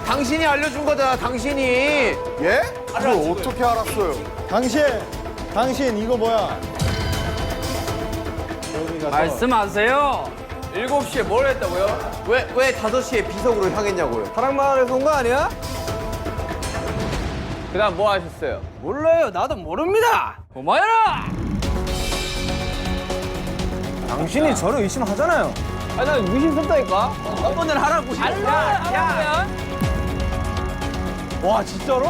당신이 알려준 거잖아, 당신이. 예? 그걸 어떻게 알았어요? 당신 이거 뭐야? 말씀하세요. 7시에 뭘 했다고요? 왜 5시에 비석으로 향했냐고요? 사랑마을에서 온 거 아니야? 그다음 뭐 하셨어요? 몰라요. 나도 모릅니다. 고마워라. 당신이 저를 의심하잖아요. 아니, 난 의심스럽다니까? 한 번은 하라고. 야. 와 진짜로?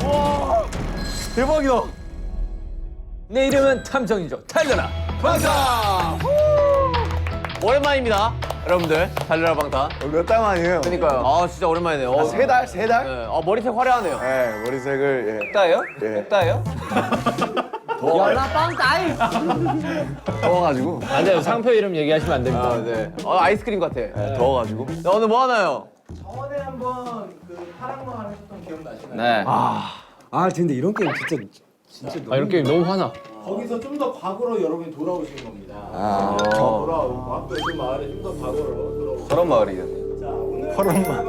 와 대박이다. 내 이름은 탐정이죠. 달려라. 방탄! 오랜만입니다, 여러분들. 달려라 방탄. 몇 달 만이에요? 그러니까요. 아, 진짜 오랜만이네요. 세 달? 세 달? 네. 머리색 화려하네요. 네, 머리색을 따요? 예. 따요? 더워가지고. 안 돼요. 상표 이름 얘기하시면 안 됩니다. 아, 네. 아이스크림 같아. 네, 더워가지고. 자, 오늘 뭐 하나요? 저번에 한번 그 파랑마을 하셨던 기억나시나요? 네. 아 근데 이런 게임 진짜 이런 게임 너무 화나. 거기서 좀 더 과거로 여러분이 돌아오시는 겁니다. 아. 돌아오고 앞에 마을에 좀 더 과거로 돌아오고. 저런 마을이요. 자, 오늘 방탄은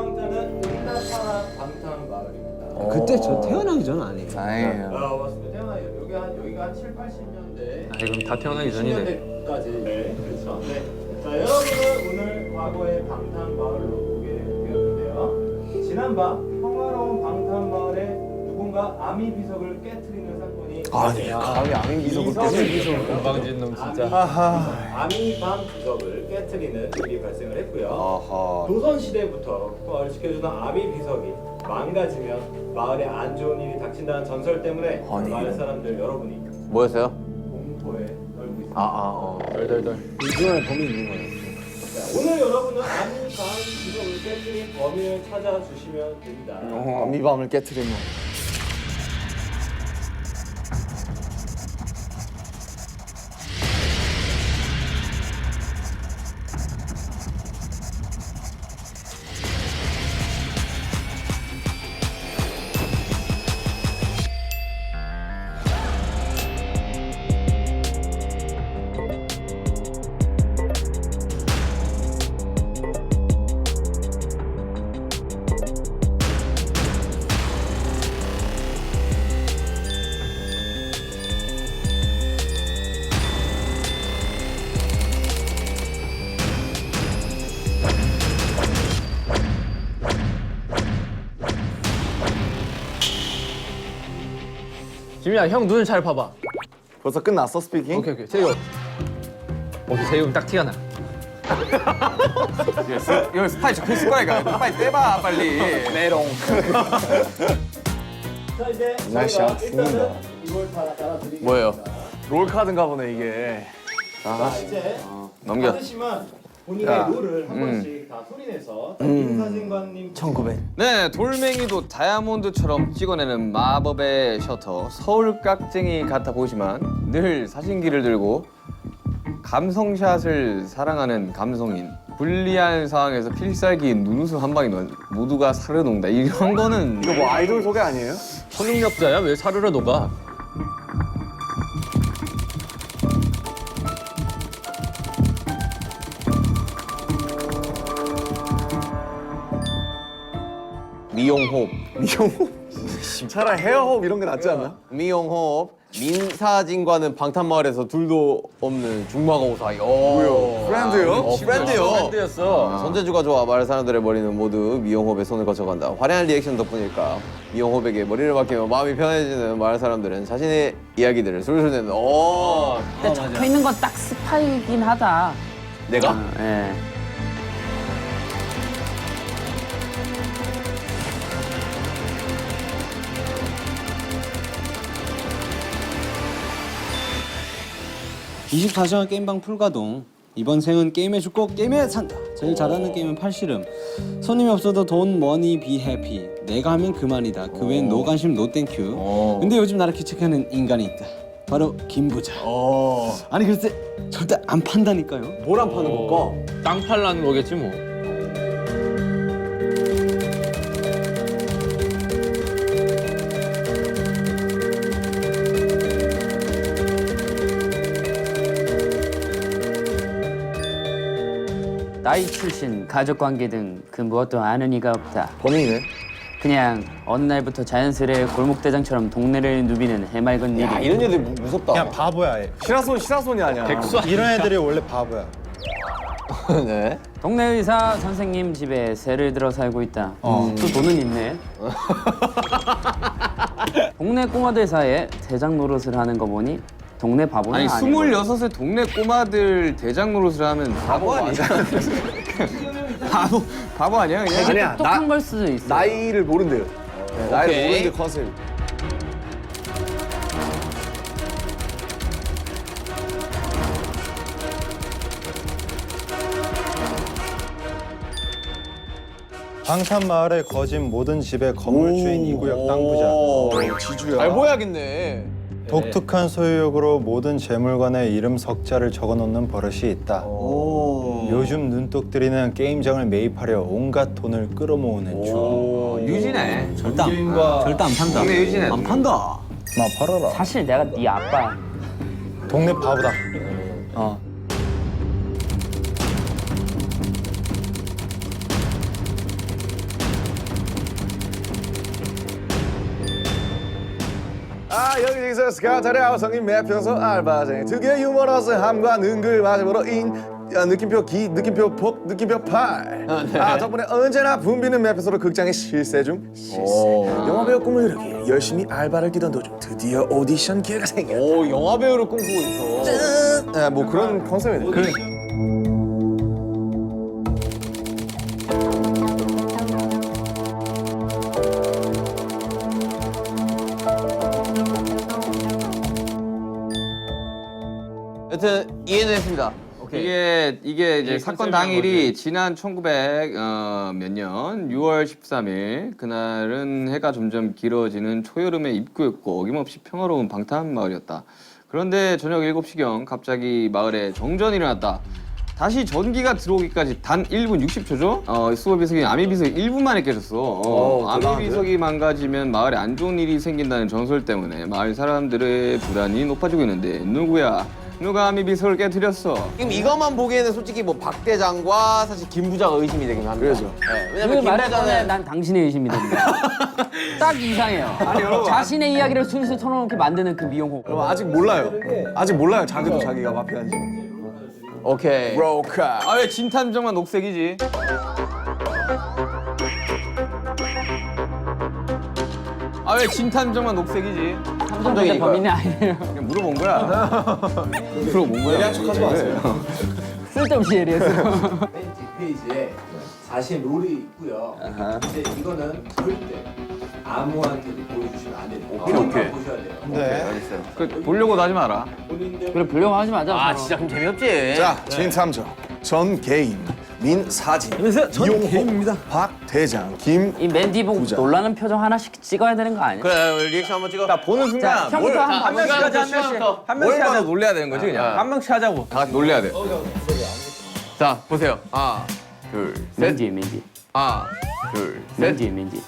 응답하라 방탄 마을입니다. 그때 저 태어나기 전 아니에요. 다행이에요. 맞습니다. 태어나요. 여기가 한 7, 80년대. 그럼 다 태어나기 전이네. 10년대까지. 네, 그렇죠. 네. 자, 여러분은 오늘 과거의 방탄 마을로 오게 되었는데요. 지난밤 평화로운 방탄 마을에 누군가 아미 비석을 깨트리는 사건이 감히 아민 비석을 깨지. 건방진 놈 진짜. 아미밤 비석을 깨트리는 일이 발생을 했고요. 아하. 조선 시대부터 마을을 지켜주던 아미 비석이 망가지면 마을에 안 좋은 일이 닥친다는 전설 때문에 마을 사람들 여러분이 뭐였어요? 공포에 떨고 있습니다. 덜덜덜. 이중에 범이 있는 거예요. 자, 오늘 여러분은 아미밤 비석을 깨트린 범인을 찾아주시면 됩니다. 아미밤을 깨트리면. 지민아, 형 눈을 잘 봐봐. 벌써 끝났어 스피킹? 오케이. 제이홉. 오케이, 제이홉 딱 티가 나. 이거 스파이 적혀있을 거니까. 빨리 떼봐, 빨리. 메롱. 자, 이제 날씨야, 저희가 죽는다. 일단은 이걸 다 알아드리겠습니다. 뭐예요? 롤카드인가 보네 이게. 자, 이제 넘겨. 받으시면 본인의 룰을 한 번씩 다 소리내서 임사진관님 1900. 네, 돌멩이도 다이아몬드처럼 찍어내는 마법의 셔터 서울깍쟁이 같아 보이지만 늘 사진기를 들고 감성샷을 사랑하는 감성인 불리한 상황에서 필살기 눈웃음 한 방에 모두가 사르 녹는다. 이런 거는 이거 뭐 아이돌 소개 아니에요? 초능력자야? 왜 사르르 녹아? 미용호흡, 차라리 헤어호흡 이런 게 낫지 않나? 미용호흡, 민사진과는 방탄마을에서 둘도 없는 중마고 사이. 뭐요? 프렌드요? 프렌드요. 밴드였어. 손재주가 좋아 마을 사람들의 머리는 모두 미용호흡에 손을 거쳐간다. 화려한 리액션 덕분일까 미용호흡에게 머리를 맡기며 마음이 편해지는 마을 사람들은 자신의 이야기들을 술술 내는. 근데 적혀 있는 건 딱 스파이긴 하다. 내가? 예. (24시간) 게임방 풀가동. 이번 생은 게임에 죽고 게임에 산다. 제일 잘하는 게임은 팔씨름. 손님이 없어도 돈 머니 비 해피. 내가 하면 그만이다. 그 외엔 노 관심 노 땡큐. 근데 요즘 나를 귀찮게 하는 인간이 있다. 바로 김부자. 아니 글쎄 절대 안 판다니까요. 뭘 안 파는 걸까? 땅 팔라는 거겠지 뭐. 나이, 출신, 가족 관계 등 그 무엇도 아는 이가 없다. 범인이네. 그냥 어느 날부터 자연스레 골목대장처럼 동네를 누비는 해맑은 일이. 이런 애들 무섭다. 그냥 바보야. 얘. 시라손이 아니야. 이런 애들이 원래 바보야. 네. 동네 의사 선생님 집에 새를 들어 살고 있다. 또 돈은 있네. 동네 꼬마들 사이에 대장 노릇을 하는 거 보니 동네 바보는 아니 아니고. 26의 동네 꼬마들 대장 노릇을 하면 바보 아니야? 바보 아니야 그냥? 아니야. 똑똑한 걸 수도 있어. 나이를 모른대요. 네, 나이를 오케이. 모르는 게 컨셉. 방탄마을에 거진 모든 집의 건물주인 이구역 땅 부자. 지주야. 잘 보여야겠네. 독특한 소유욕으로 모든 재물관에 이름 석자를 적어놓는 버릇이 있다. 요즘 눈독 들이는 게임장을 매입하려 온갖 돈을 끌어모으는 주. 유진해. 절대 안 판다. 동네 유진해. 안 판다. 마 팔아라. 사실 내가 네 아빠야. 동네 바보다. 여기서 스카타리 아우성인 매평소 알바생 특유의 유머러스함과 능글 마지막으로 느낌표 기, 느낌표 폭, 느낌표 8 덕분에 언제나 붐비는 매평소로 극장에 실세 중 영화배우 꿈을 이루기 열심히 알바를 뛰던 도중 드디어 오디션 기회가 생겼다. 오, 영화 배우를 꿈꾸고 있어. 뭐 그런 컨셉이네. 그래. 여튼 이해는 했습니다. 이게 이제 사건 당일이 지난 1900 몇 년 6월 13일 그날은 해가 점점 길어지는 초여름의 입구였고 어김없이 평화로운 방탄 마을이었다. 그런데 저녁 7시경 갑자기 마을에 정전이 일어났다. 다시 전기가 들어오기까지 단 1분 60초죠? 수호 비석이 아미 비석이 1분 만에 깨졌어. 아미 비석이 망가지면 마을에 안 좋은 일이 생긴다는 전설 때문에 마을 사람들의 불안이 높아지고 있는데 누구야? 누가 아미 비석을 깨뜨렸어? 지금 이것만 보기에는 솔직히 뭐 박 대장과 사실 김 부자가 의심이 되긴 합니다. 그래서. 네, 그 왜냐면 김 말할 거면 부자는 난 당신의 의심이 됩니다. 딱 이상해요. 자신의 이야기를 술술 털어놓게 만드는 그 미용호. 여러분 아직 몰라요. 아직 몰라요. 자기도 자기가 마피아인지. 오케이. 로카. 아 왜 진탐정만 녹색이지? 아 왜 진탐정만 녹색이지? 삼성전자 범인이 아니에요. 그냥 물어본 거야. 물어본 거야. 예리한 척하지 마세요. 쓸데없이 예리해서. 맨 뒷페이지에 자신 롤이 있고요. 근데 이거는 절대 아무한테도 보여주시면 안 돼요. 본인만 보셔야 돼요. 네. 그 보려고도 하지 마라. 본인들 그래 불려고 하지 마자. 아 진짜 그럼 재미없지. 자, 진탐정 전개인 민사진 안녕하세요. 전 이용호, 개인입니다. 박대장 김 이 맨디 보고 부자. 놀라는 표정 하나씩 찍어야 되는 거 아니야? 그래 리액션 한번 찍어. 나 보는 순간 자, 형부터 뭘- 한번 한 명씩 봐보자. 하자, 한 명씩. 한 명씩 하자 놀래야 되는 거지 그냥. 한 명씩 하자고. 다 같이 놀래야 돼. 자 보세요. 하나, 둘, 셋. 맨디에 맨디. 하나, 둘, 셋. 맨디에 맨디.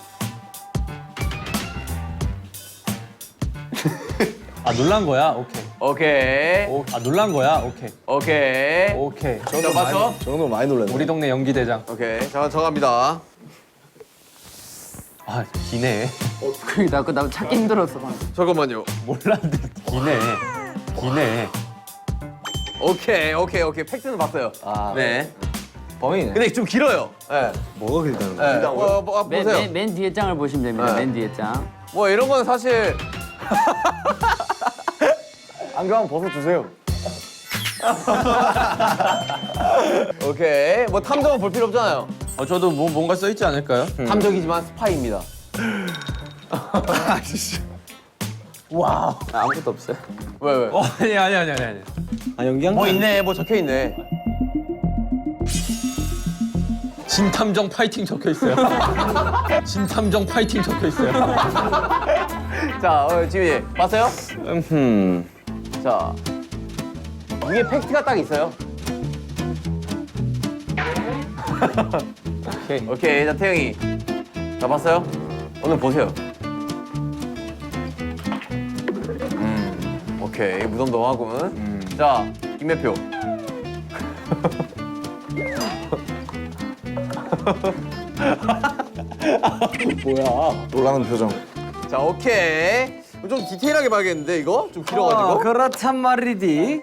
아 놀란 거야? 오케이. 오케이. 아 놀란 거야? 오케이. 오케이. 오케이. 자 봤어? 저 정도 많이 놀랐네. 우리 동네 연기 대장. 오케이. 자 정합니다. 아 기네. 나 찾기 힘들었어. 잠깐만요. 몰랐는데 기네. 기네. 오케이. 팩트는 봤어요. 네. 범인이네. 근데 좀 길어요. 네. 뭐가 길다는 거야? 네. 보세요. 맨 뒤에 장을 보시면 됩니다. 네. 맨 뒤에 장. 뭐 이런 건 사실 안경 한번 벗어주세요. 오케이. 뭐 탐정은 볼 필요 없잖아요. 저도 뭐 뭔가 써 있지 않을까요? 탐정이지만 스파이입니다. 와 아무것도 없어요. 왜? 아니. 아 연기한 뭐 거 있네. 뭐 적혀 있네. 진탐정 파이팅 적혀 있어요. 진탐정 파이팅 적혀 있어요. 자, 지민이 봤어요? 자, 위에 팩트가 딱 있어요. 오케이. 자, 태영이. 자, 봤어요? 오늘 보세요. 오케이. 무덤덤하군. 자, 김매표. 놀라는 표정. 자, 오케이. 좀 디테일하게 봐야겠는데 이거? 좀 길어가지고. 그렇단 말이디.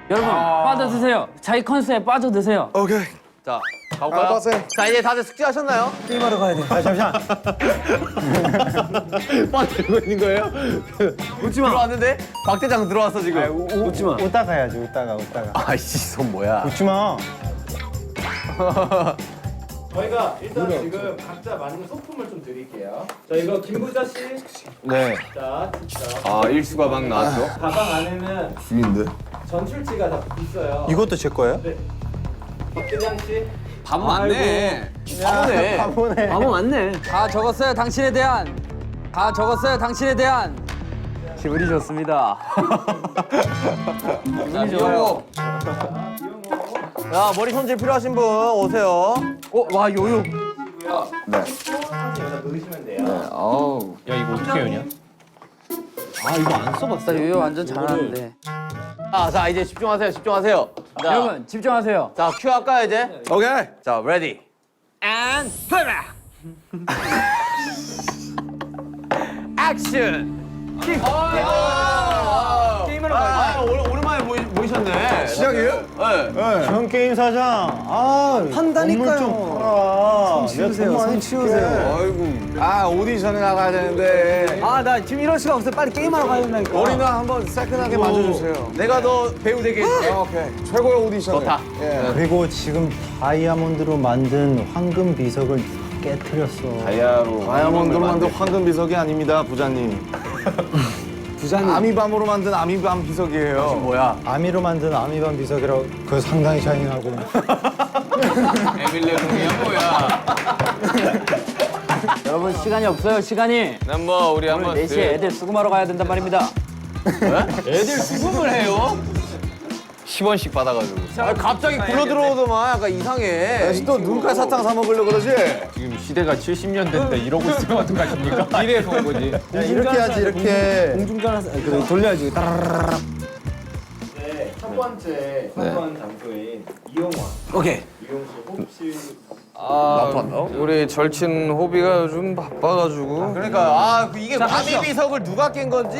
여러분 빠져드세요. 자기 컨셉에 빠져드세요. 오케이. 자, 가볼까요? 알바생. 자, 이제 다들 숙제하셨나요? 게임하러 가야 돼. 아 잠시만. 빠 들고 있는 거예요? 웃지 마. 들어왔는데 박 대장 들어왔어 지금. 웃지 마. 웃다가 해야지. 웃다가. 아이씨, 손 뭐야? 웃지 마. 저희가 일단 지금 각자 맞는 소품을 좀 드릴게요. 자, 이거 김부자 씨. 네. 자, 아, 일수가 막 나왔죠? 가방 안에는 죽인데. 전출지가 다 있어요. 이것도 제 거예요? 네. 박대장 씨. 바보 맞네. 바보네. 바보네. 바보 맞네. 다 적었어요. 당신에 대한. 다 적었어요. 당신에 대한. 기분이 좋습니다. 기분이 좋아요. 야, 머리 손질 필요하신 분 오세요. 와 요요. 네. 여기다 넣으시면 돼요. 어우. 야 이거 어떻게 하냐? 아 이거 안 써봤어. 나 요요 완전 잘하는데. 자, 이제 집중하세요. 집중하세요. 자, 여러분 집중하세요. 자, 큐 할까요 이제? 오케이. 자, 레디. And play. 액션. 게임을 오랜만에 보이셨네. 시작이에요? 네. 전 게임 사장. 아 판다니까요. 좀 팔아. 치우세요. 손 치우세요. 아이고. 아 오디션에 나가야 되는데. 아 나 지금 이럴 수가 없어요. 빨리 게임하러 가야 된다니까. 머리나 한번 새끈하게 만져주세요. 내가 너 배우 되게 해줄게. 오케이. 최고의 오디션. 좋다. 예. 그리고 지금 다이아몬드로 만든 황금 비석을 깨트렸어. 다이아몬드로 만든 황금 비석이 아닙니다, 부자님. 부자님. 아미밤으로 만든 아미밤 비석이에요. 뭐야? 아미로 만든 아미밤 비석이라고 그거 상당히 샤이닝하고. 에밀레공이야 뭐야? 여러분 시간이 없어요. 시간이. 난 뭐 우리 오늘 한번 4시에 애들 수금하러 가야 된단 말입니다. 애들 수금을 해요? 10원씩 받아가지고. 아, 갑자기 굴러 들어오더만 약간 이상해. 다시 또 눈깔 사탕 사 먹으려 그러지? 지금 시대가 70년대인데 이러고 있으면 어떡하십니까? 미래에서 온 거지. 이렇게 해야지 이렇게. 공중전화 그래 돌려야지. 따라라라라. 네, 첫 번째 사건 장소인 이용원. 오케이. 이용실 혹시 우리 절친 호비가 요즘 바빠가지고. 그러니까 이게 마비 비석을 누가 깬 건지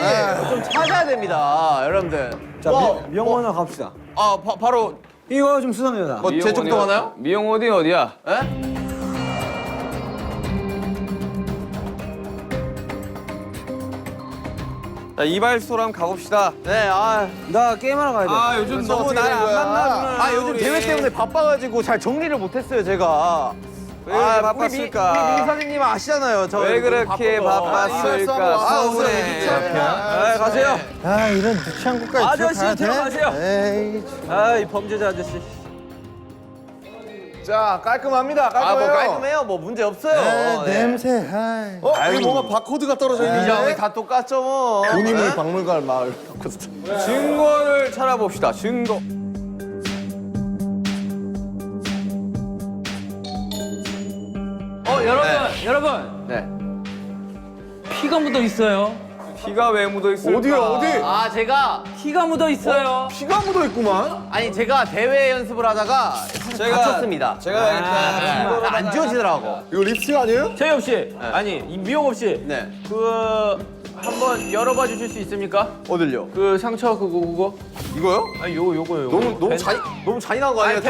좀 찾아야 됩니다, 여러러분들. 자 미용원으로 갑시다. 바로 이거 좀 수상해요 나. 뭐 제쪽도 하나요? 미용 어디야? 에? 자, 이발소랑 가봅시다. 네, 나 게임하러 가야 돼. 요즘 너무 날 안 만나주는. 요즘 대회 때문에 바빠가지고 잘 정리를 못했어요, 제가. 왜 바빴을까? 우리 민사님 아시잖아요. 왜 그렇게 바빴을까? 서운해. 가세요. 아 이런 유치한 곳까지 아저씨 들어가야 돼? 에이. 아이 범죄자 아저씨. 자 깔끔합니다. 깔끔해요. 뭐 깔끔해요. 뭐 문제 없어요. 네. 냄새. 아이. 여기 뭔가 바코드가 떨어져 이장이 있는데. 다 똑같죠, 뭐. 군인물 박물관 마을. 증거를 찾아봅시다. 증거. 여러분 네. 피가 묻어 있어요. 피가 왜 묻어 있을까? 어디요, 어디? 제가 피가 묻어 있어요. 피가 묻어 있구만. 아니 제가 대회 연습을 하다가 다쳤습니다. 제가 안 지워지더라고. 이거 립스틱 아니에요? 최엽 씨, 아니 이 미용업 씨, 네. 한번 열어봐 주실 수 있습니까? 어딜요? 그 상처 그거. 이거요? 아니 요거요. 너무 잔인한 거 아니에요?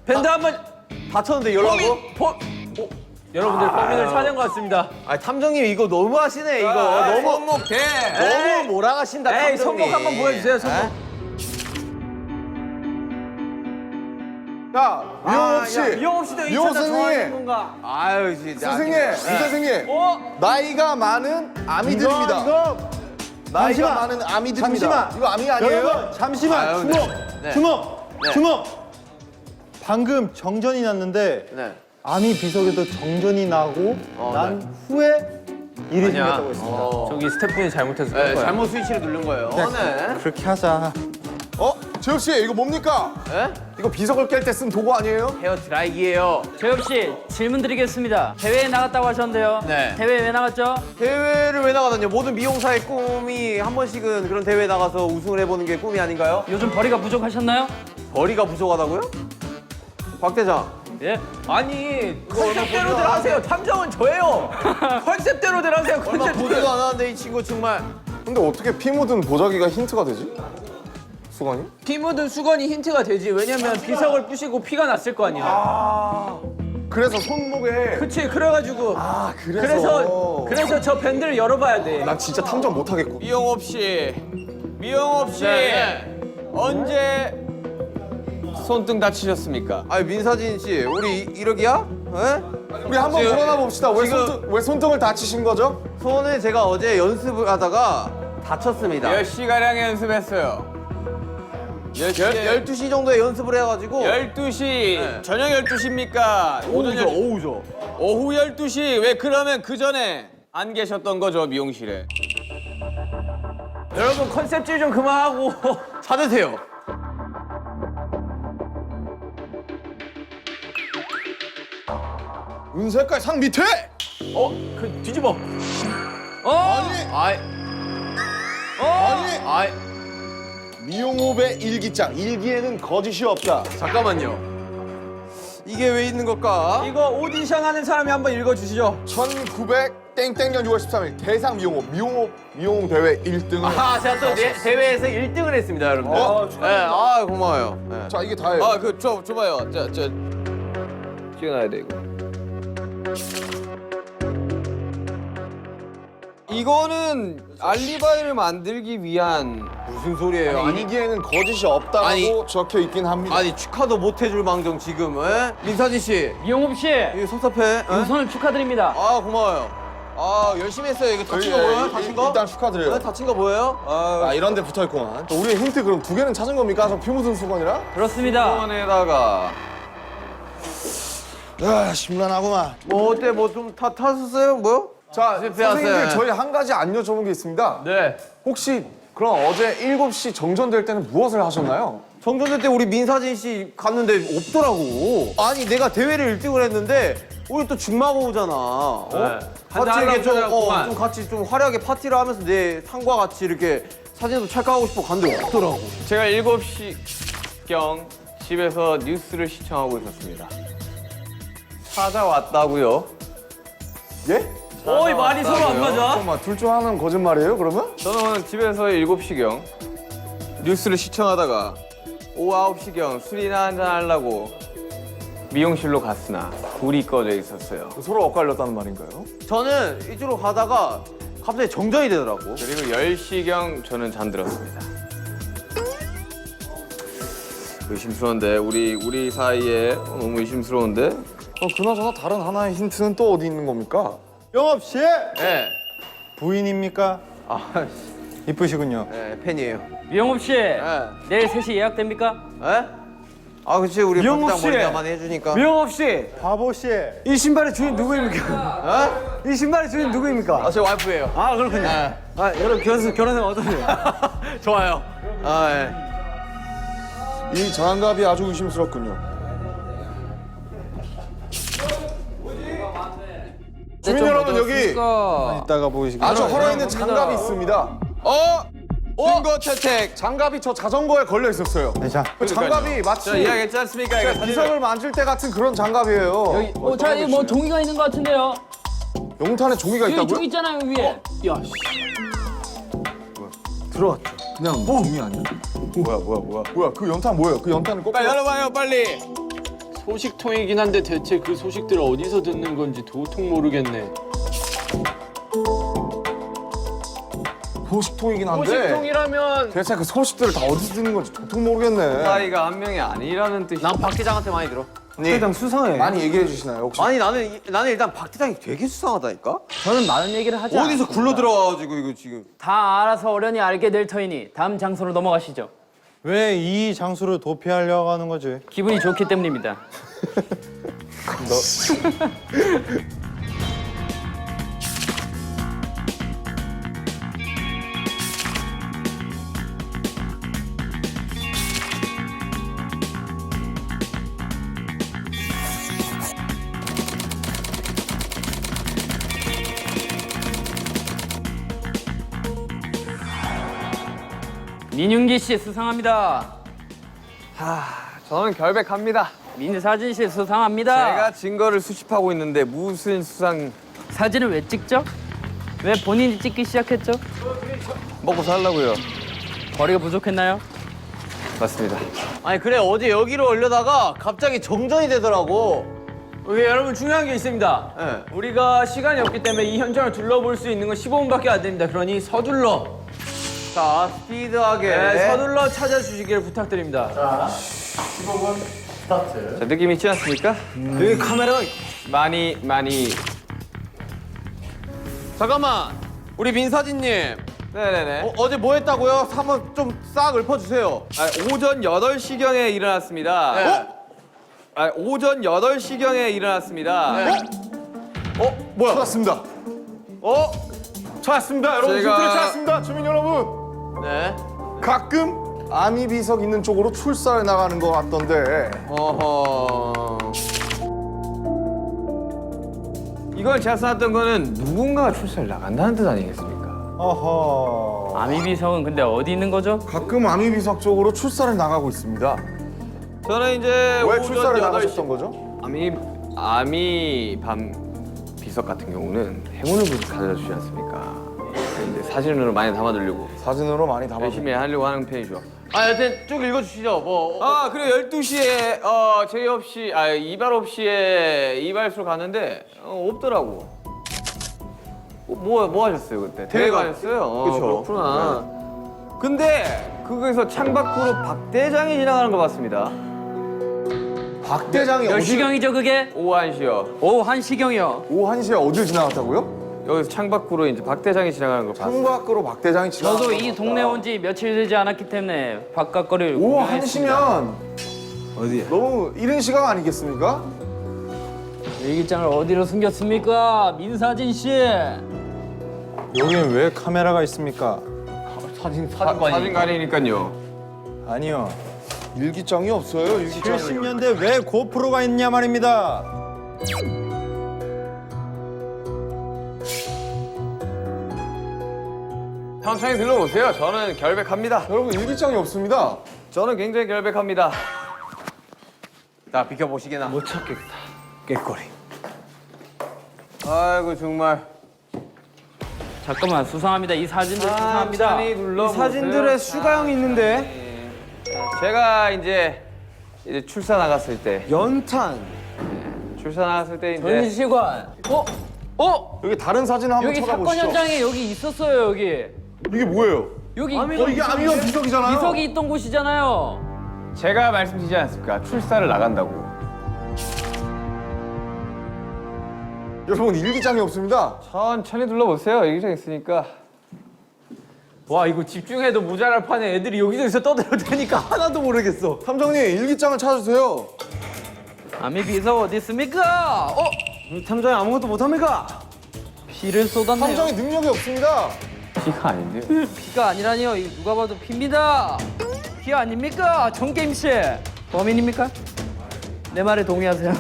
밴드 한번 다쳤는데 열라고? 여러분들 범인을 찾은 것 같습니다. 탐정님 이거 너무 하시네 이거. 너무 손목대. 너무 몰아가신다. 에이 탐정님. 손목 한번 보여주세요. 손목. 자 미용업 씨. 미용업 씨도 이 미용 차다 좋아하는 선생님. 건가? 아유 진짜. 선생님, 이 선생님. 나이가 많은 아미들입니다. 나이가 잠시만. 많은 아미들입니다. 잠시만. 이거 아미 아니에요? 여러분 잠시만. 주목. 네. 주목. 네. 주목. 방금 정전이 났는데 네. 아미 비석에도 정전이 나고 난 후에 일이 생겼다고 했습니다. 저기 스태프분이 잘못해서 네, 끈 거야. 잘못 스위치를 누른 거예요. 네. 그렇게 하자. 재엽 씨 이거 뭡니까? 에? 이거 비석을 깰 때 쓴 도구 아니에요? 헤어 드라이기예요. 재엽 씨 질문 드리겠습니다. 대회에 나갔다고 하셨는데요. 네. 대회 왜 나갔죠? 대회를 왜 나가다뇨? 모든 미용사의 꿈이 한 번씩은 그런 대회에 나가서 우승을 해보는 게 꿈이 아닌가요? 요즘 벌이가 부족하셨나요? 벌이가 부족하다고요? 박 대장. 예. 아니 컨셉대로들 하세요. 탐정은 저예요. 컨셉대로들 하세요. 얼마 보지도 않았는데 이 친구 정말. 근데 어떻게 피 묻은 보자기가 힌트가 되지? 수건이? 피 묻은 수건이 힌트가 되지. 왜냐면 비석을 부시고 피가 났을 거 아니야. 그래서 손목에 그치. 그래가지고. 그래서 저 밴드를 열어봐야 돼. 난 진짜 탐정 못하겠고. 미용업 씨, 언제 손등 다치셨습니까? 아니 민사진 씨, 우리 이러기야? 에? 우리 한번 지금- 물어나 봅시다. 지금- 왜 손등을 다치신 거죠? 손을 제가 어제 연습을 하다가 다쳤습니다. 몇 시가량 연습했어요? 12시 정도에 연습을 해가지고 12시, 네. 저녁 12시입니까? 오후죠. 오후 12시, 왜 그러면 그 전에 안 계셨던 거죠, 미용실에? 여러분 컨셉질 좀 그만하고 찾으세요. 은색깔 상 밑에! 그 뒤집어. 아니! 아니! 아이 미용업의 일기장. 일기에는 거짓이 없다. 잠깐만요. 이게 왜 있는 걸까? 이거 오디션 하는 사람이 한번 읽어주시죠. 1900 땡땡년 6월 13일 대상 미용업 대회 1등을. 아 제가 또 대회에서 1등을 했습니다, 여러분들. 네, 아 고마워요. 네. 자, 이게 다예요. 아, 줘봐요. 찍어놔야 돼, 이거. 이거는 알리바이를 만들기 위한 무슨 소리예요? 아니, 일기에는 거짓이 없다고 아니. 적혀 있긴 합니다. 아니 축하도 못 해줄 망정 지금. 에? 민사진 씨, 미용업 씨. 이거 섭섭해. 에? 우선은 축하드립니다. 아 고마워요. 아 열심히 했어요. 이거 다친 거 보여요? 다친 거? 일단 축하드려요. 네, 다친 거 보여요? 아, 이런 데 붙어 있구만. 우리의 힌트 그럼 2개는 찾은 겁니까? 저 피 묻은 수건이랑? 그렇습니다. 수건에다가 아, 심란하구만. 뭐 어때? 뭐 좀 탔었어요? 뭐요? 자, 배웠어요. 선생님들 저희 한 가지 안 여쭤본 게 있습니다. 네. 혹시 그럼 어제 7시 정전될 때는 무엇을 하셨나요? 정전될 때 우리 민사진 씨 갔는데 없더라고. 아니 내가 대회를 1등을 했는데 우리 또 중마고우잖아. 어? 같이 이렇게 좀 같이 좀 화려하게 파티를 하면서 내 상과 같이 이렇게 사진도 찰칵하고 싶어 갔는데 없더라고. 제가 7시경 집에서 뉴스를 시청하고 있었습니다. 찾아왔다고요? 예? 어이 말이 서로 안 맞아. 잠깐만, 둘 중 하나는 거짓말이에요, 그러면? 저는 집에서 7시경 뉴스를 시청하다가 오후 9시경 술이나 한잔 하려고 미용실로 갔으나 불이 꺼져 있었어요. 서로 엇갈렸다는 말인가요? 저는 이쪽으로 가다가 갑자기 정전이 되더라고. 그리고 10시경 저는 잠들었습니다. 의심스러운데 우리 사이에 너무 의심스러운데? 그나저나 다른 하나의 힌트는 또 어디 있는 겁니까? 영업 씨 네. 부인입니까? 아, 이쁘시군요. 네, 팬이에요. 미용업 씨. 네. 내일 3시 예약됩니까? 에? 아, 그치 우리 미용업 박장 씨. 머리가 많이 해주니까. 미용업 씨. 바보 씨. 이 신발의 주인 누구입니까? 어? 이 신발의 주인 누구입니까? 아, 제 와이프예요. 아 그렇군요. 네. 아 여러분 결혼하면 어떠세요? 좋아요. 아, 예. 이 장갑이 아주 의심스럽군요. 주민 여러분, 여기 이따가 보이시길. 아주 헐어있는 장갑이 있습니다. 증거 채택! 장갑이 저 자전거에 걸려 있었어요. 자, 그 장갑이 마치 저 이야기했지 않습니까? 이거 사진을 비석을 만질 때 같은 그런 장갑이에요. 자, 이거 뭐 종이가 있는 것 같은데요. 용탄에 종이가 여기 있다고요? 종이 있잖아요, 위에. 야, 씨. 그냥 종이 아니야? 뭐야? 그 연탄 뭐예요? 그 연탄은 꼭 빨리 열어봐요, 빨리! 소식통이긴 한데 대체 그 소식들을 어디서 듣는 건지 도통 모르겠네. 소식통이긴 한데 소식통이라면 대체 그 소식들을 다 어디서 듣는 건지 도통 모르겠네. 사이가 한 명이 아니라는 뜻이. 난 박 대장한테 많이 들어. 대장 수상해. 많이 얘기해 주시나요 혹시? 아니 나는 일단 박 대장이 되게 수상하다니까. 저는 많은 얘기를 하지 않습니다. 어디서 굴러 들어와가지고 이거 지금. 다 알아서 어련히 알게 될 터이니 다음 장소로 넘어가시죠. 왜 이 장소를 도피하려고 하는 거지? 기분이 좋기 때문입니다. 민윤기 씨 수상합니다. 저는 결백합니다. 민사진 씨 수상합니다. 제가 증거를 수집하고 있는데 무슨 수상 사진을 왜 찍죠? 왜 본인이 찍기 시작했죠? 먹고 살라고요. 거리가 부족했나요? 맞습니다. 아니 그래 어제 여기로 올려다가 갑자기 정전이 되더라고. 여러분 중요한 게 있습니다. 네. 우리가 시간이 없기 때문에 이 현장을 둘러볼 수 있는 건 15분밖에 안 됩니다. 그러니 서둘러 자 스피드하게. 서둘러 찾아주시기를 부탁드립니다. 자, 느낌 있지 않습니까? 여기 카메라가 많이 잠깐만 우리 민사진님 네네네. 어제 뭐 했다고요? 한번 좀 싹 읊어주세요. 오전 8시경에 일어났습니다. 네. 오전 8시경에 일어났습니다. 뭐야? 찾았습니다. 찾았습니다 여러분. 제가- 힌트를 찾았습니다. 주민 여러분. 네. 가끔 아미 비석 있는 쪽으로 출사를 나가는 것 같던데. 어허. 이걸 제가 써놨던 거는 누군가가 출사를 나간다는 뜻 아니겠습니까? 어허. 아미비석은 근데 어디 있는 거죠? 가끔 아미 비석 쪽으로 출사를 나가고 있습니다. 저는 이제 왜 오전 출사를 8시 나가셨던 거죠? 아미 밤 비석 같은 경우는 행운을 가져다 주지 않습니까? 이제 사진으로 많이 담아두려고 사진으로 많이 담아. 열심히 하려고 하는 편이죠. 여튼 쭉 읽어주시죠. 그리고 12시에 제의 없이 이발 없이에 이발소로 갔는데 없더라고. 뭐 하셨어요 그때? 대회 가셨어요? 그쵸. 그렇구나. 근데 거기서 창밖으로 박 대장이 지나가는 걸 봤습니다. 박 대장이 몇 어디? 시경이죠 그게? 오후 1시요. 오후 1시경이요. 오후 1시에 어딜 지나갔다고요? 여기서 창밖으로 이제 박 대장이 지나가는 걸 봤어요. 창밖으로 박 대장이 지나갔다. 저도 이 동네 온 지 며칠 되지 않았기 때문에 바깥 거리를 오후 구경했습니다. 1시면 어디에? 너무 이른 시간 아니겠습니까? 일기장을 어디로 숨겼습니까? 민사진 씨. 여기는 왜 카메라가 있습니까? 사진관이니까요. 아니요. 일기장이 없어요. 일기장이. 70년대 왜 고프로가 있냐 말입니다. 천천히 들러보세요. 저는 결백합니다. 여러분 일기장이 없습니다. 저는 굉장히 결백합니다. 자 비켜보시게나. 못 찾겠다. 꾀꼬리. 아이고 정말. 잠깐만 수상합니다. 이 사진들 수상합니다. 이 사진들에 수가형이 있는데. 제가 이제 출사 나갔을 때 연탄. 출사 나갔을 때 이제 전시관. 여기 다른 사진 한번 여기 사건 찾아보시죠. 현장에 여기 있었어요 여기. 이게 뭐예요? 여기 이게 아미원 비석이잖아요. 비석이 있던 곳이잖아요. 제가 말씀드리지 않았습니까? 출사를 나간다고. 여러분 일기장이 없습니다. 천천히 둘러보세요. 일기장 있으니까. 와 이거 집중해도 모자랄 판에 애들이 여기저기서 떠들어대니까 하나도 모르겠어. 탐정님 일기장을 찾으세요. 아미 비석 어디 있습니까? 탐정이 아무것도 못합니까? 피를 쏟았네요. 탐정이 능력이 없습니다. 피가 아닌데요. 피가 아니라니요. 이거 누가 봐도 피입니다. 피 아닙니까? 정게임 씨. 범인입니까? 내 말에 동의하세요.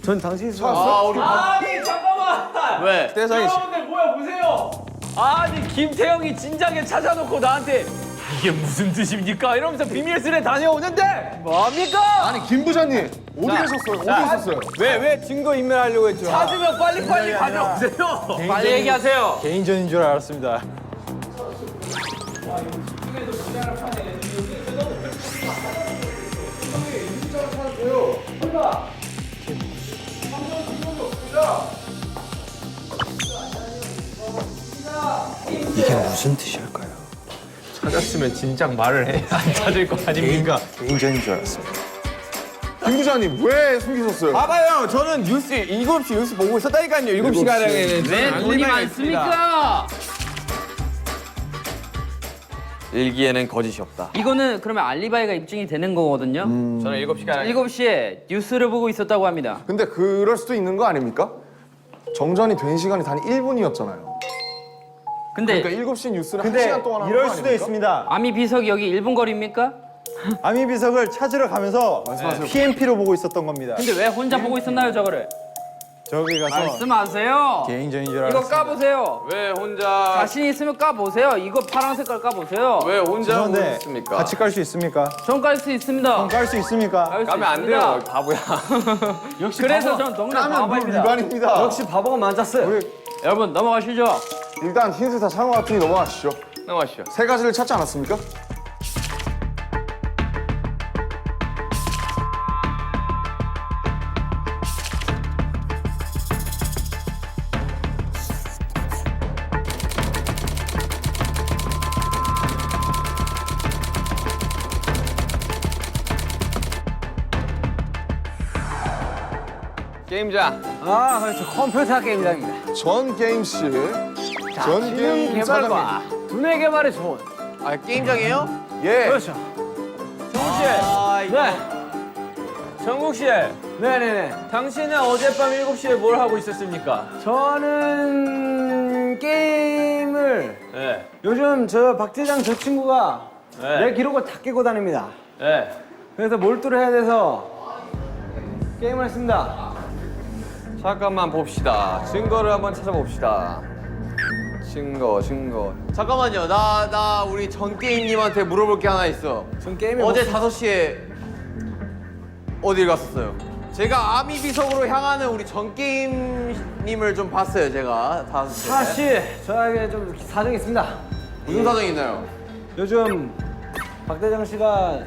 전 당신이 아니 잠깐만. 왜? 대장이 여러분들 뭐야 보세요. 아니 김태형이 진작에 찾아놓고 나한테 이게 무슨 뜻입니까? 이러면서 비밀스레 다녀오는데 뭡니까? 아니 김 부장님 어디 계셨어요? 어디 있었어요? 왜 증거 인멸하려고 했죠? 찾으면 빨리빨리 가져오세요. 빨리 얘기하세요. 개인전인 줄 알았습니다. 이게 무슨 뜻일까요? 찾았으면 진작 말을 해. 안 찾을 거 아닙니까? 개인전인 줄 알았습니다. 김 부장님 왜 숨기셨어요? 봐봐요. 저는 뉴스 7시 뉴스 보고 있었다니까요. 7시가량에는 왜 돈이 많습니까? 일기에는 거짓이 없다. 이거는 그러면 알리바이가 입증이 되는 거거든요. 저는 7시가량 7시에 뉴스를 보고 있었다고 합니다. 근데 그럴 수도 있는 거 아닙니까? 정전이 된 시간이 단 1분이었잖아요. 근데 그러니까 7시 뉴스를 근데 1시간 동안 하는 이럴 거 수도 아닙니까? 있습니다. 아미 비석이 여기 1분 거리입니까? 아미 비석을 찾으러 가면서 PMP로 보고 있었던 겁니다. 근데 왜 혼자 보고 있었나요, 저거를? 저기 가서 말씀하세요. 개인전인 줄 이거 알았습니다. 까보세요. 왜 혼자 자신 있으면 까보세요. 이거 파란 색깔 까보세요. 왜 혼자 하고 그런데 있습니까? 같이 깔 수 있습니까? 전 깔 수 있습니다. 깔 수 있습니까? 깔수 까면 안 있습니다. 돼요, 바보야. 그래서 전 동네 바보입니다. 위반입니다. 역시 바보가 맞았어요. 여러분 넘어가시죠. 일단 힌트 다 찬 것 같으니 넘어가시죠. 넘어가시죠. 세 가지를 찾지 않았습니까? 게임장. 아, 그렇죠. 컴퓨터 게임장입니다. 전 게임실, 전 지능 게임 개발과 두뇌 개발의 조언. 아 게임장이에요? 예. 그렇죠. 정국 씨. 네. 정국 씨. 네네네. 당신은 어젯밤 7시에 뭘 하고 있었습니까? 저는 게임을 네. 요즘 저 박대장 저 친구가 네. 내 기록을 다 깨고 다닙니다. 네. 그래서 몰두를 해야 돼서 게임을 했습니다. 잠깐만 봅시다. 증거를 한번 찾아봅시다. 증거. 잠깐만요. 나 우리 전 게임님한테 물어볼 게 하나 있어. 전 게임에 어제 5시에 어딜 갔었어요? 제가 아미 비석으로 향하는 우리 전 게임님을 좀 봤어요. 제가 5시에. 사실 저에게 좀 사정이 있습니다. 무슨 사정이 있나요? 요즘 박대장 씨가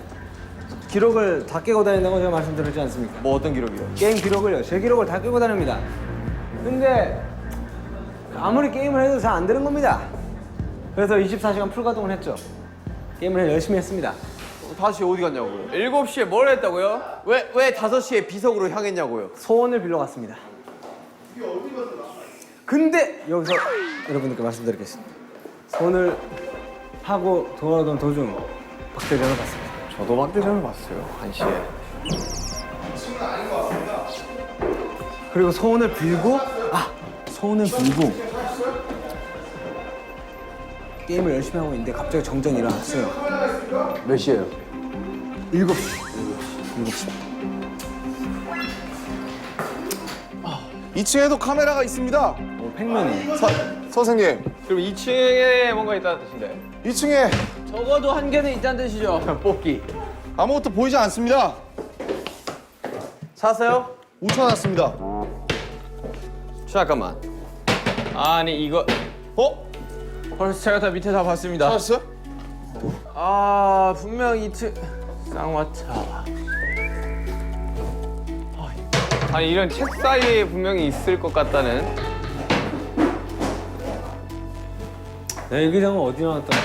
기록을 다 깨고 다닌다고 제가 말씀드렸지 않습니까? 뭐 어떤 기록이요? 게임 기록을요. 제 기록을 다 깨고 다닙니다. 근데 아무리 게임을 해도 잘 안 되는 겁니다. 그래서 24시간 풀가동을 했죠. 게임을 열심히 했습니다. 5시에 어디 갔냐고요? 7시에 뭘 했다고요? 왜 5시에 비석으로 향했냐고요? 소원을 빌러 갔습니다. 근데 여기서 여러분들께 말씀드리겠습니다. 소원을 하고 돌아오던 도중 박대장을 봤습니다. 저도 박대장을 봤어요. 1시에. 그리고 소원을 빌고 소원을 빌고 게임을 열심히 하고 있는데 갑자기 정전이 일어났어요. 몇 시에요? 7시. 2층에도 카메라가 있습니다. 팩맨이. 선생님, 그럼 2층에 뭔가 있다는 뜻인데. 2층에 적어도 한 개는 있다는 뜻이죠. 뽑기. 아무것도 보이지 않습니다. 찾았어요? 우천났습니다. 잠깐만. 아니 이거 벌써 제가 다 밑에 다 봤습니다. 찾았어요? 아 분명 2층 쌍화차. 아니 이런 책 사이에 분명히 있을 것 같다는. 내 일기장은 어디 나왔다?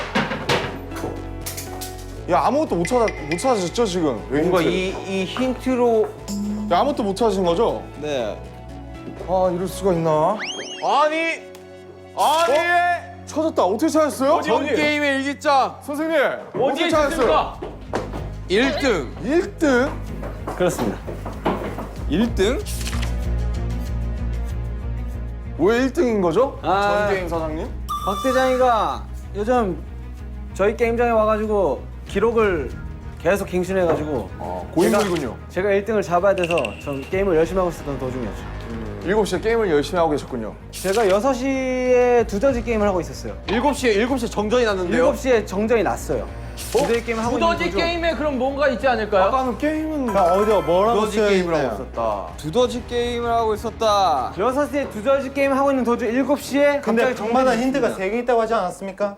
야, 아무것도 못 찾으셨죠 지금? 왜 뭔가 힌트? 이 힌트로 야, 아무것도 못 찾으신 거죠? 네. 아, 이럴 수가 있나? 아니 찾았다. 어떻게 찾았어요? 전 게임의 일기장 선생님, 어디에 어떻게 찾았어요? 있습니까? 1등. 1등? 그렇습니다. 1등? 왜 1등인 거죠? 아. 전 게임 사장님? 박대장이가 요즘 저희 게임장에 와가지고 기록을 계속 갱신해가지고 고인물이군요. 제가 1등을 잡아야 돼서 저 게임을 열심히 하고 있었던 도중이었죠. 7시에 게임을 열심히 하고 계셨군요. 제가 6시에 두더지 게임을 하고 있었어요. 7시에 정전이 났는데요. 7시에 정전이 났어요. 두더지 게임 하고 있는 두더지 도중. 게임에 그럼 뭔가 있지 않을까요? 아까는 게임은 어디요? 뭐라고 두더지 쓰여 게임을 하고 있나요? 있었다. 두더지 게임을 하고 있었다. 6시에 두더지 게임 하고 있는 도중 7시에 근데 갑자기 정마다 정전이 힌트가 있습니다. 3개 있다고 하지 않았습니까?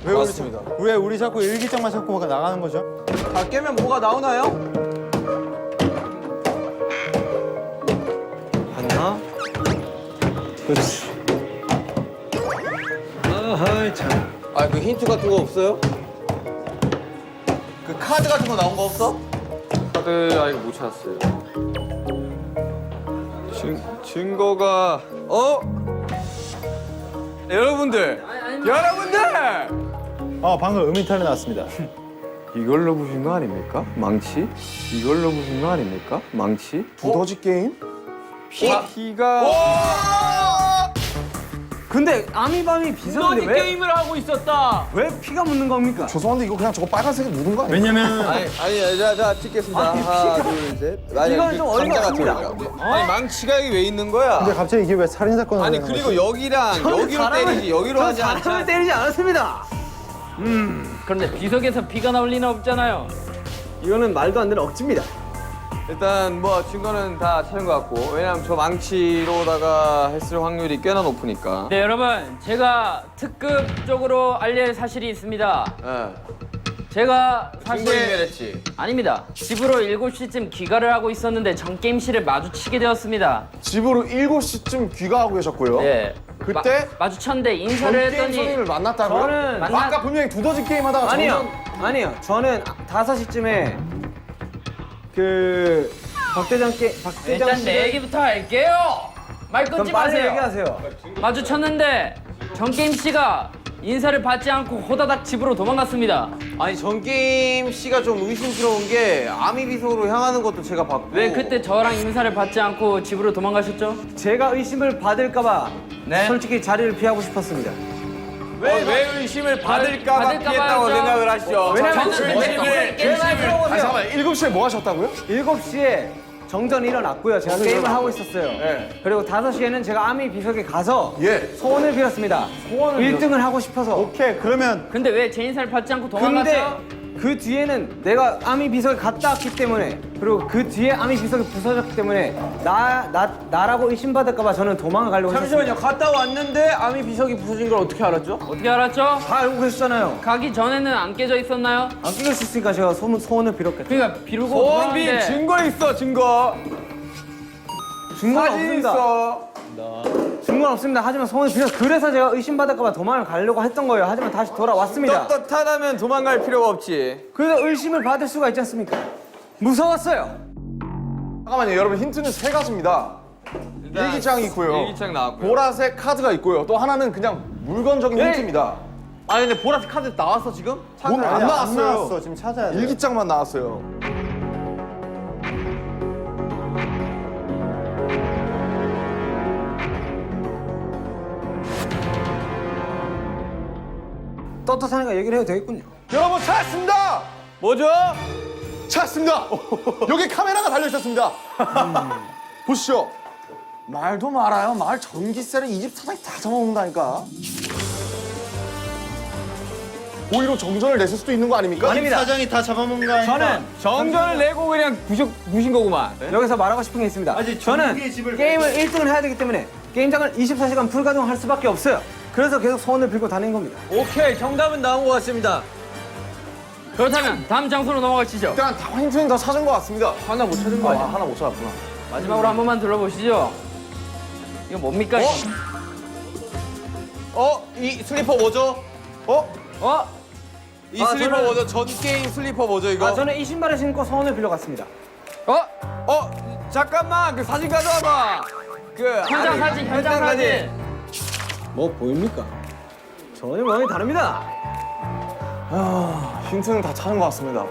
맞습니다. 왜 우리 자꾸 일기장만 자꾸 나가는 거죠? 다 깨면 뭐가 나오나요? 봤나? 그렇지. 아하이 참. 아 그 힌트 같은 거 없어요? 그 카드 같은 거 나온 거 없어? 카드 아직 못 찾았어요. 증거가 여러분들 방금 음이탈이 났습니다. 이걸로 부신 거 아닙니까? 망치? 이걸로 부신 거 아닙니까? 망치? 두더지 게임? 피가 근데 아미밤이 너니 비서인데 게임을 하고 있었다. 왜 피가 묻는 겁니까? 죄송한데 이거 그냥 저거 빨간색에 묻은 거 아니에요? 왜냐면 아니 자 찍겠습니다. 하나 둘 셋. 아니, 이건 좀 어이가 없습니다. 아니 망치가 여기 왜 있는 거야? 근데 갑자기 이게 왜 살인 사건을 아니 그리고 여기랑 여기로 때리지 여기로 하지 사람을 않잖아. 때리지 않았습니다. 그런데 비석에서 피가 나올 리는 없잖아요. 이거는 말도 안 되는 억지입니다. 일단 뭐 증거는 다 찾은 것 같고 왜냐면 저 망치로다가 했을 확률이 꽤나 높으니까. 네 여러분 제가 특급 쪽으로 알릴 사실이 있습니다. 제가 증거 사실 인멸했지. 아닙니다. 집으로 7시쯤 귀가를 하고 있었는데 전 게임실을 마주치게 되었습니다. 집으로 7시쯤 귀가하고 계셨고요. 네. 그때 마주쳤는데 인사를 게임 했더니 선생님을 만났다고요? 저는 아까 분명히 두더지 게임 하다가 아니요. 저는 5시쯤에 그 박대장 일단 씨 내 얘기부터 할게요. 말 끊지 빨리 마세요. 얘기하세요. 마주쳤는데 정게임 씨가 인사를 받지 않고 호다닥 집으로 도망갔습니다. 아니 전게임 씨가 좀 의심스러운 게 아미 비석으로 향하는 것도 제가 봤고. 왜 그때 저랑 인사를 받지 않고 집으로 도망가셨죠? 제가 의심을 받을까봐 네. 솔직히 자리를 피하고 싶었습니다. 왜 의심을 받을까봐 피했다고 받을까봐요. 생각을 하시죠? 왜냐면 아니 잠깐만 7시에 뭐 하셨다고요? 7시에 정전이 일어났고요. 제가 게임을 하고 있었어요. 그리고 5시에는 제가 아미 비석에 가서 예. 소원을 빌었습니다. 1등을 하고 싶어서. 오케이 그러면 근데 왜 제 인사를 받지 않고 근데 도망갔죠? 그 뒤에는 내가 아미 비석에 갔다 왔기 때문에 그리고 그 뒤에 아미 비석이 부서졌기 때문에 나라고 의심받을까봐 저는 도망을 가려고 했었습니다. 갔다 왔는데 아미 비석이 부서진 걸 어떻게 알았죠? 어떻게 알았죠? 다 알고 계셨잖아요. 가기 전에는 안 깨져 있었나요? 안 끼겠으니까 제가 소원을 빌었겠죠. 그러니까 비르고 소원빈 도망갔는데 증거 있어 증거. 증거는 사진 없습니다. 있어. 증거는 없습니다. 하지만 소원을 빌어서 그래서 제가 의심받을까봐 도망을 가려고 했던 거예요. 하지만 다시 돌아왔습니다. 떳떳하다면 도망갈 필요가 없지. 그래서 의심을 받을 수가 있지 않습니까? 무서웠어요. 잠깐만요 여러분 힌트는 3가지입니다. 일기장이 있고요. 일기장 나왔고요. 보라색 카드가 있고요. 또 하나는 그냥 물건적인 힌트입니다. 아니 근데 보라색 카드 나왔어 지금? 안 나왔어요. 나왔어. 지금 찾아야 돼. 일기장만 나왔어요. 떳떳하니까 얘기를 해도 되겠군요. 여러분 찾았습니다. 뭐죠? 찾았습니다. 여기 카메라가 달려 있었습니다. 보시죠. 말도 말아요. 말 전기세를 이 집 사장이 다 잡아먹는다니까. 오히려 정전을 냈을 수도 있는 거 아닙니까? 아닙니다. 사장이 다 잡아먹는 거 아니까? 저는 정전을 내고 그냥 부신 거구만. 여기서 말하고 싶은 게 있습니다. 저는 전국의 집을 게임을 1등을 해야 되기 때문에 게임장을 24시간 불가동할 수밖에 없어요. 그래서 계속 소원을 빌고 다니는 겁니다. 오케이 정답은 나온 것 같습니다. 그렇다면 다음 장소로 넘어가시죠. 일단 다 힌트는 다 찾은 것 같습니다. 하나 못 찾은 거 아니야? 하나 못 찾았구나. 마지막으로 한 번만 들러보시죠. 이거 뭡니까? 이 슬리퍼 뭐죠? 이 슬리퍼 저는- 뭐죠? 전 게임 슬리퍼 뭐죠 이거? 저는 이 신발을 신고 소원을 빌려 갔습니다. 잠깐만 그 사진 가져와봐. 그 현장 사진, 현장 사진. 뭐 보입니까? 전혀 모양이 다릅니다. 힌트는 다 찾은 것 같습니다.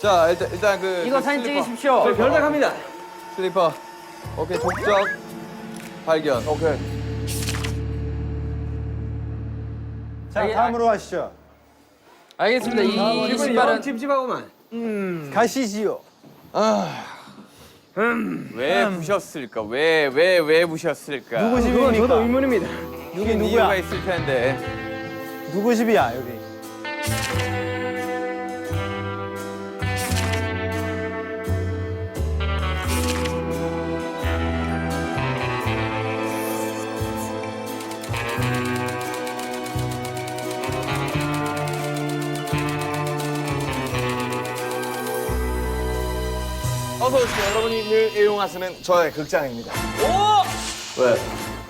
자 일단 그 이거 그 사진 슬리퍼. 찍으십시오. 저희 별달 갑니다. 슬리퍼. 오케이 족적 발견. 오케이. 자 다음으로 하시죠. 알겠습니다. 이 신발은 찝찝하고만. 가시지요. 왜 부셨을까? 왜 부셨을까? 누구 그건 집입니까? 저도 의문입니다. 이게 누구야? 이유가 있을 텐데. 누구 집이야 여기? 어서 오십시오. 여러분이 늘 애용하시는 저의 극장입니다.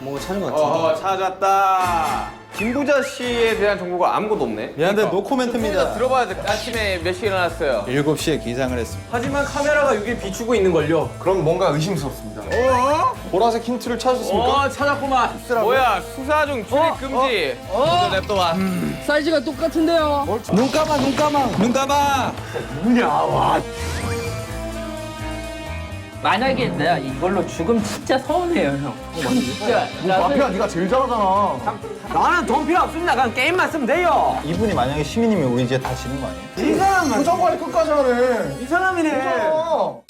뭔가 찾은 것 같아요. 찾았다. 김부자 씨에 대한 정보가 아무것도 없네. 미안한데 노코멘트입니다. 들어봐야 돼. 아침에 몇 시에 일어났어요? 7시에 기상을 했습니다. 하지만 카메라가 여기 비추고 있는 걸요. 그럼 뭔가 의심스럽습니다. 보라색 힌트를 찾으셨습니까? 찾았구만. 뭐야 수사 중 출입 금지. 먼저 냅둬봐. 사이즈가 똑같은데요. 눈 감아, 눈 감아. 눈 감아. 만약에 내가 이걸로 죽으면 진짜 서운해요, 형. 진짜. 마피아 네가 제일 잘하잖아. 나는 돈 필요 없습니다. 그냥 게임만 쓰면 돼요. 이분이 만약에 시민이면 우리 이제 다 지는 거 아니에요? 이 사람 무조건 끝까지 하네. 이 사람이네. 어.